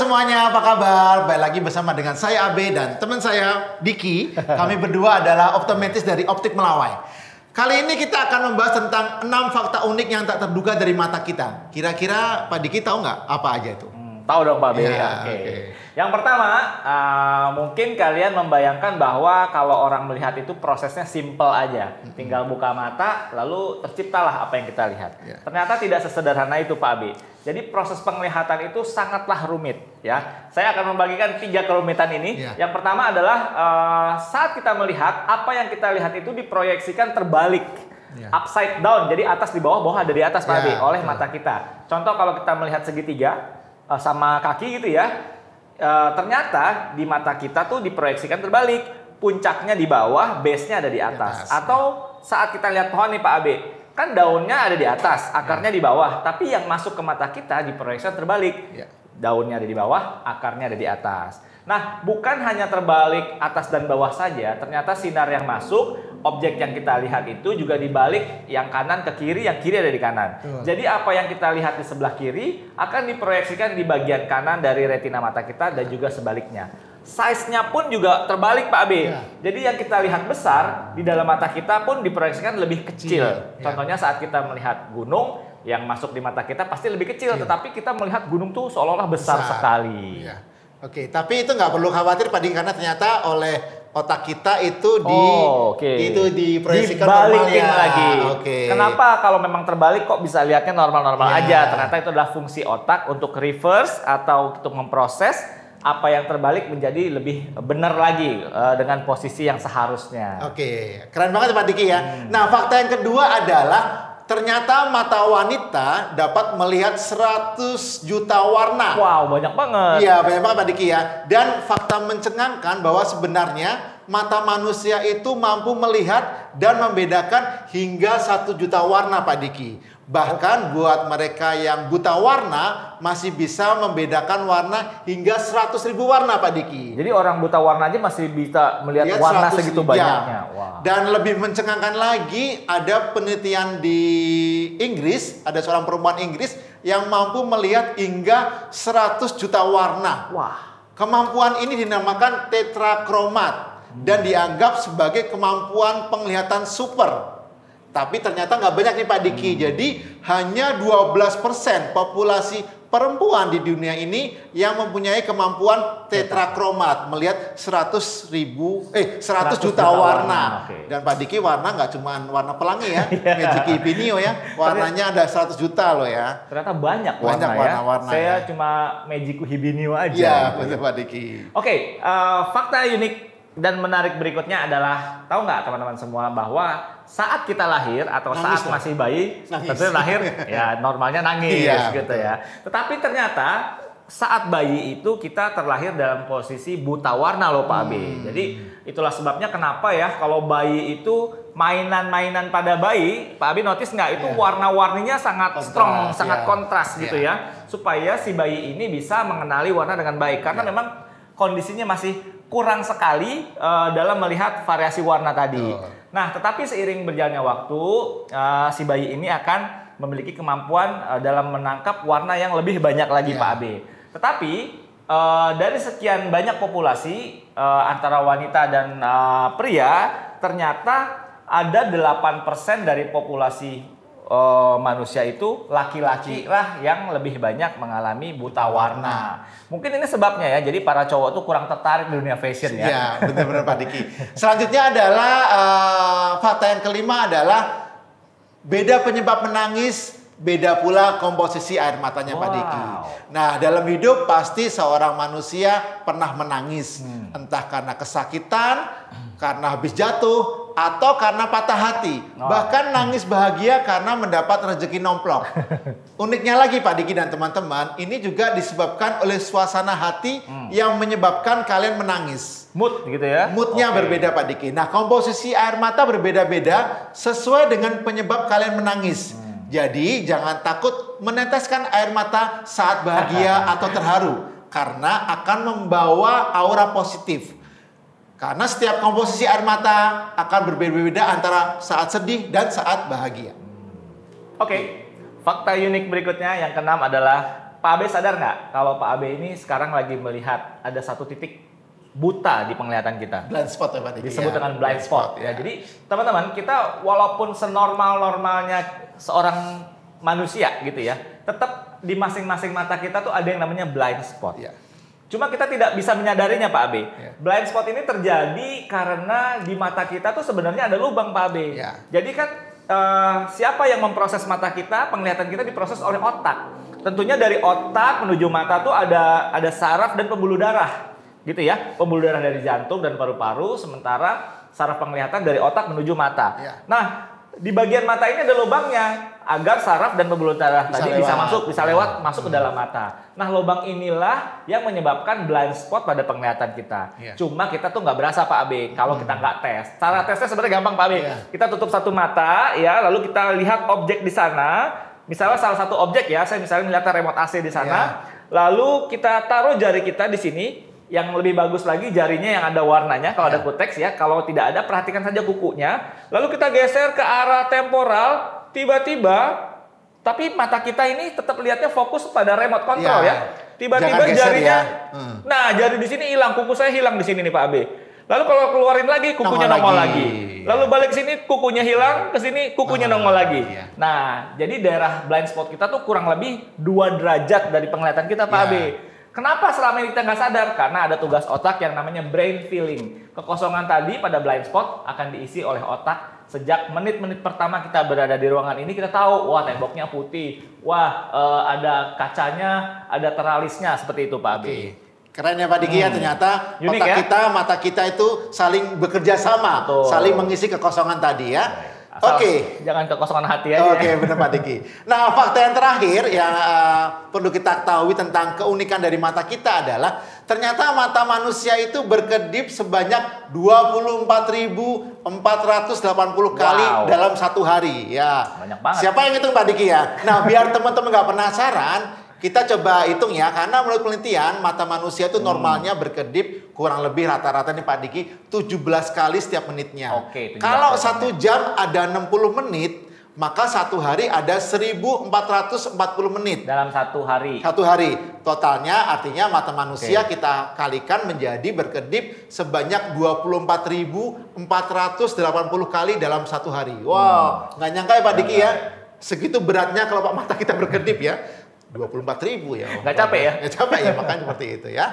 semuanya, apa kabar? Baik lagi bersama dengan saya Abe dan teman saya Diki. Kami berdua adalah optometris dari Optik Melawai. Kali ini kita akan membahas tentang 6 fakta unik yang tak terduga dari mata kita. Kira-kira Pak Diki tahu nggak apa aja itu? Tahu dong Pak Abe. Ya, Oke. oke. Yang pertama, mungkin kalian membayangkan bahwa kalau orang melihat itu prosesnya simple aja. Tinggal buka mata, lalu terciptalah apa yang kita lihat. Ya. Ternyata tidak sesederhana itu Pak Abe. Jadi proses penglihatan itu sangatlah rumit. Ya, saya akan membagikan 3 kerumitan ini. Ya. Yang pertama adalah saat kita melihat, apa yang kita lihat itu diproyeksikan terbalik. Ya. Upside down, jadi atas di bawah, bawah ada di atas Pak Abe, Ya, oleh betul. mata kita. Contoh kalau kita melihat segitiga, sama kaki gitu ya, ternyata di mata kita tuh diproyeksikan terbalik, puncaknya di bawah, base-nya ada di atas. Atau saat kita lihat pohon nih Pak Abe, kan daunnya ada di atas, akarnya di bawah, tapi yang masuk ke mata kita diproyeksikan terbalik, daunnya ada di bawah, akarnya ada di atas. Nah, bukan hanya terbalik atas dan bawah saja, ternyata sinar yang masuk, objek yang kita lihat itu juga dibalik, yang kanan ke kiri, yang kiri ada di kanan. Jadi apa yang kita lihat di sebelah kiri akan diproyeksikan di bagian kanan dari retina mata kita dan juga sebaliknya. Size-nya pun juga terbalik Pak Abe. Jadi yang kita lihat besar di dalam mata kita pun diproyeksikan lebih kecil. Contohnya saat kita melihat gunung, yang masuk di mata kita pasti lebih kecil, tetapi kita melihat gunung tuh seolah-olah besar sekali. Oke, tapi itu nggak perlu khawatir Pak Diki, karena ternyata oleh otak kita itu itu diproyeksikan dibalikin normalnya lagi. Oke. Kenapa kalau memang terbalik kok bisa lihatnya normal-normal aja? Ternyata itu adalah fungsi otak untuk reverse atau untuk memproses apa yang terbalik menjadi lebih benar lagi dengan posisi yang seharusnya. Oke, keren banget Pak Diki ya. Nah, fakta yang kedua adalah ternyata mata wanita dapat melihat 100 juta warna. Wow, banyak banget. Iya, banyak banget Pak Diki ya. Dan fakta mencengangkan bahwa sebenarnya mata manusia itu mampu melihat dan membedakan hingga 1 juta warna Pak Diki. Bahkan buat mereka yang buta warna masih bisa membedakan warna hingga 100.000 warna Pak Diki. Jadi orang buta warna aja masih bisa melihat Lihat warna 100, segitu banyaknya. Wow. Dan lebih mencengangkan lagi, ada penelitian di Inggris, ada seorang perempuan Inggris yang mampu melihat hingga 100 juta warna. Wah. Kemampuan ini dinamakan tetrakromat dan dianggap sebagai kemampuan penglihatan super. Tapi ternyata nggak banyak nih Pak Diki. Jadi hanya 12% populasi perempuan di dunia ini yang mempunyai kemampuan tetrakromat, melihat 100 juta warna. Dan Pak Diki warna nggak cuma warna pelangi ya, Magic Pinio ya, warnanya ada 100 juta loh ya. Ternyata banyak warna-warna ya. Saya ya. cuma Magic Hibinio aja. Iya, betul Pak Diki. Oke, fakta unik dan menarik berikutnya adalah, tahu nggak teman-teman semua bahwa saat kita lahir atau Nangis saat lah. masih bayi, Nangis. tentu lahir ya normalnya nangis gitu betul. ya. Tetapi ternyata saat bayi itu kita terlahir dalam posisi buta warna loh Pak Abe. Jadi itulah sebabnya kenapa ya kalau bayi itu mainan-mainan pada bayi, Pak Abi notice nggak itu warna-warninya sangat strong, sangat kontras gitu ya, supaya si bayi ini bisa mengenali warna dengan baik karena memang kondisinya masih kurang sekali dalam melihat variasi warna tadi. Nah, tetapi seiring berjalannya waktu, si bayi ini akan memiliki kemampuan dalam menangkap warna yang lebih banyak lagi Pak Abe. Tetapi dari sekian banyak populasi antara wanita dan pria, ternyata ada 8% dari populasi manusia itu laki-laki lah yang lebih banyak mengalami buta warna. Mungkin ini sebabnya ya, jadi para cowok tuh kurang tertarik di dunia fashion ya. Iya, benar-benar Pak Diki. Selanjutnya adalah fakta yang kelima adalah beda penyebab menangis, beda pula komposisi air matanya Pak Diki. Nah, dalam hidup pasti seorang manusia pernah menangis, entah karena kesakitan, karena habis jatuh, atau karena patah hati. Bahkan nangis bahagia karena mendapat rezeki nomplok. Uniknya lagi Pak Diki dan teman-teman, ini juga disebabkan oleh suasana hati yang menyebabkan kalian menangis. Mood gitu ya? Moodnya berbeda Pak Diki. Nah, komposisi air mata berbeda-beda sesuai dengan penyebab kalian menangis. Jadi jangan takut meneteskan air mata saat bahagia atau terharu, karena akan membawa aura positif. Karena setiap komposisi air mata akan berbeda-beda antara saat sedih dan saat bahagia. Oke, fakta unik berikutnya yang keenam adalah Pak Abe sadar nggak kalau Pak Abe ini sekarang lagi melihat ada satu titik buta di penglihatan kita. Blind spot ya Pak Diki. Disebut dengan blind spot. Ya. Jadi teman-teman, kita walaupun senormal-normalnya seorang manusia gitu ya, tetap di masing-masing mata kita tuh ada yang namanya blind spot. Ya. Cuma kita tidak bisa menyadarinya Pak Abe. Ya. Blind spot ini terjadi karena di mata kita tuh sebenarnya ada lubang Pak Abe. Ya. Jadi kan siapa yang memproses mata kita, penglihatan kita diproses oleh otak. Tentunya dari otak menuju mata tuh ada saraf dan pembuluh darah, gitu ya. Pembuluh darah dari jantung dan paru-paru, sementara saraf penglihatan dari otak menuju mata. Ya. Nah, di bagian mata ini ada lubangnya agar saraf dan pembuluh darah tadi bisa lewat masuk ke dalam mata. Nah, lubang inilah yang menyebabkan blind spot pada penglihatan kita. Ya. Cuma kita tuh nggak berasa Pak Abe kalau kita nggak tes. Cara tesnya sebenarnya gampang Pak Abe. Ya. Kita tutup satu mata ya, lalu kita lihat objek di sana. Misalnya salah satu objek ya, saya misalnya melihat remote AC di sana. Lalu kita taruh jari kita di sini. Yang lebih bagus lagi jarinya yang ada warnanya kalau ada kuteks ya. Kalau tidak ada perhatikan saja kukunya. Lalu kita geser ke arah temporal. Tiba-tiba, tapi mata kita ini tetap lihatnya fokus pada remote control ya. Tiba-tiba jarinya, nah jari di sini hilang, kuku saya hilang di sini nih Pak Abe. Lalu kalau keluarin lagi, kukunya nongol lagi. Lalu balik sini, kukunya hilang, ke sini kukunya nongol lagi. Nah, jadi daerah blind spot kita tuh kurang lebih 2 derajat dari penglihatan kita Pak Abe. Kenapa selama ini kita nggak sadar? Karena ada tugas otak yang namanya brain filling. Kekosongan tadi pada blind spot akan diisi oleh otak. Sejak menit-menit pertama kita berada di ruangan ini, kita tahu, wah temboknya putih, wah ada kacanya, ada teralisnya, seperti itu Pak Abe. Keren ya Pak Diki ya, ternyata Unik, otak ya? kita, mata kita itu saling bekerja sama, saling mengisi kekosongan tadi ya. Oke. Jangan kekosongan hati aja. Oke, benar Pak Diki. Nah, fakta yang terakhir yang perlu kita ketahui tentang keunikan dari mata kita adalah ternyata mata manusia itu berkedip sebanyak 24.480 kali dalam satu hari. Ya. Banyak banget. Siapa yang hitung Pak Diki ya? Nah, biar teman-teman nggak penasaran, kita coba hitung ya, karena menurut penelitian mata manusia itu normalnya berkedip kurang lebih rata-rata nih Pak Diki 17 kali setiap menitnya. Oke, kalau 1 jam ada 60 menit, maka satu hari ada 1440 menit. Dalam satu hari. Satu hari. Totalnya artinya mata manusia kita kalikan menjadi berkedip sebanyak 24.480 kali dalam satu hari. Wow, nggak nyangka ya Pak Diki ya. Segitu beratnya kalau mata kita berkedip ya. 24.000 ya. Nggak capek ya? Nggak capek ya, makanya seperti itu ya.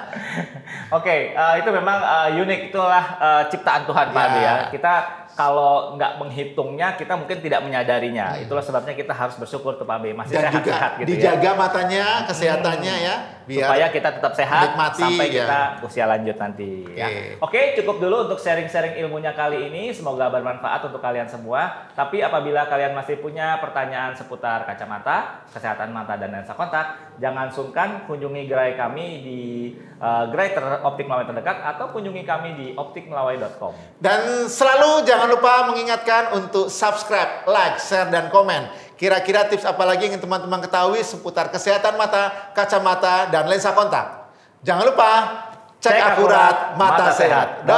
Oke, itu memang unik, itulah ciptaan Tuhan Pak Ade ya. Kita kalau nggak menghitungnya, kita mungkin tidak menyadarinya. Itulah sebabnya kita harus bersyukur tuh Pak Abe, masih Dan sehat-sehat juga gitu dijaga ya. matanya, kesehatannya ya. Biar supaya kita tetap sehat menikmati, sampai kita usia lanjut nanti. Ya. Oke, cukup dulu untuk sharing-sharing ilmunya kali ini. Semoga bermanfaat untuk kalian semua. Tapi apabila kalian masih punya pertanyaan seputar kacamata, kesehatan mata, dan lensa kontak, jangan sungkan kunjungi gerai kami di gerai optik Melawai terdekat atau kunjungi kami di optikmelawai.com. Dan selalu jangan lupa mengingatkan untuk subscribe, like, share, dan komen. Kira-kira tips apa lagi yang ingin teman-teman ketahui seputar kesehatan mata, kacamata, dan lensa kontak? Jangan lupa cek akurat mata sehat. Dah.